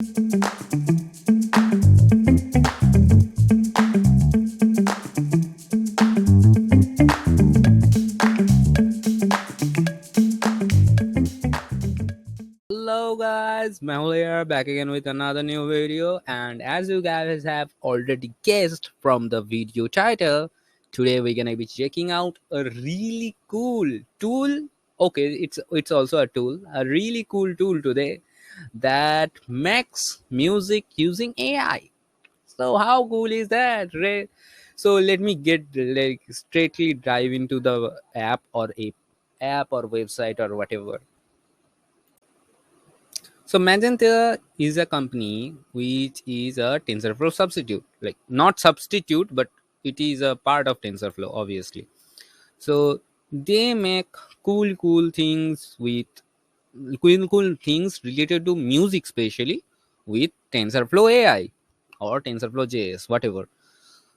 Hello guys, Mehul here, back again with another new video. And as you guys have already guessed from the video title, today we're gonna be checking out a really cool tool. Okay, it's also a tool, a really cool tool today that makes music using AI. So how cool is that, Ray? So let me get like straightly dive into the app or website or whatever. So Magenta is a company which is a TensorFlow substitute, like not substitute, but it is a part of TensorFlow, obviously. So they make cool things with cool things related to music, especially with TensorFlow AI or TensorFlow.js, whatever.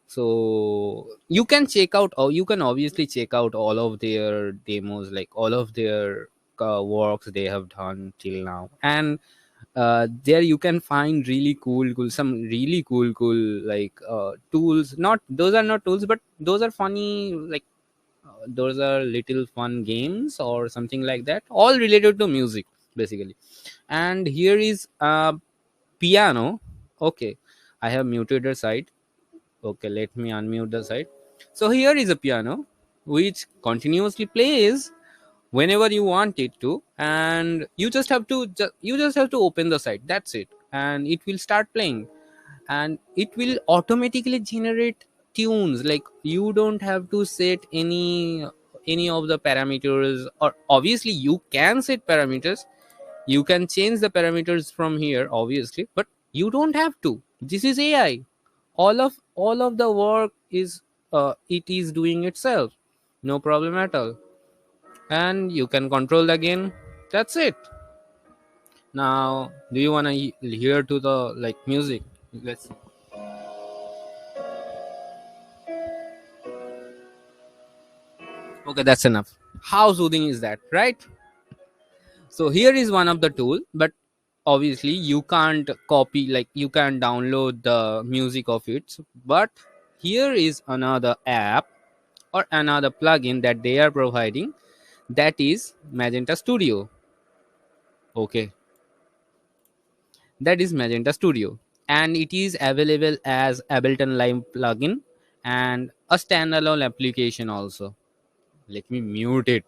So you can check out, or you can obviously check out all of their demos, like all of their works they have done till now, and there you can find really some really cool like tools. Not those are not tools, but those are funny, like those are little fun games or something like that, all related to music basically. And here is a piano. Okay, I have muted the site. Okay, let me unmute the site. So here is a piano which continuously plays whenever you want it to, and you just have to open the site. That's it, and it will start playing, and it will automatically generate tunes. Like you don't have to set any of the parameters, or obviously you can set parameters, you can change the parameters from here obviously, but you don't have to. This is AI. All of the work is it is doing itself, no problem at all. And you can control the game. That's it. Now do you want to hear to the like music? Let's. Okay, that's enough. How soothing is that, right? So here is one of the tool, but obviously you can't copy, like you can download the music of it. But here is another app or another plugin that they are providing, that is Magenta Studio. Okay, that is Magenta Studio, and it is available as Ableton Live plugin and a standalone application also. Let me mute it.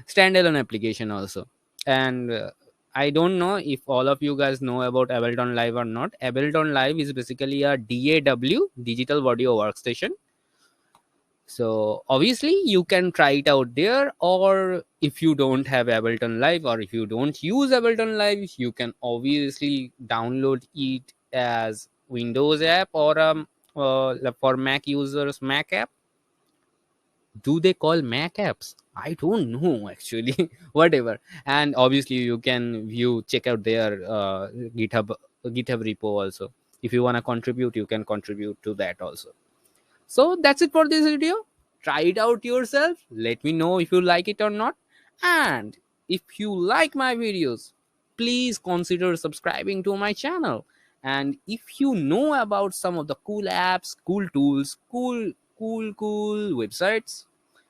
Standalone application also. And I don't know if all of you guys know about Ableton Live or not. Ableton Live is basically a DAW, digital audio workstation. So obviously you can try it out there, or if you don't have Ableton Live, or if you don't use Ableton Live, you can obviously download it as Windows app, or for Mac users, Mac app. Do they call Mac apps? I don't know actually. Whatever. And obviously you can view, check out their github repo also. If you want to contribute, you can contribute to that also. So that's it for this video. Try it out yourself. Let me know if you like it or not. And if you like my videos, please consider subscribing to my channel. And if you know about some of the cool apps, cool tools, cool websites,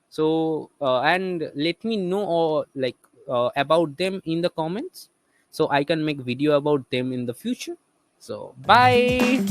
so and let me know, or like about them in the comments, so I can make video about them in the future. So bye.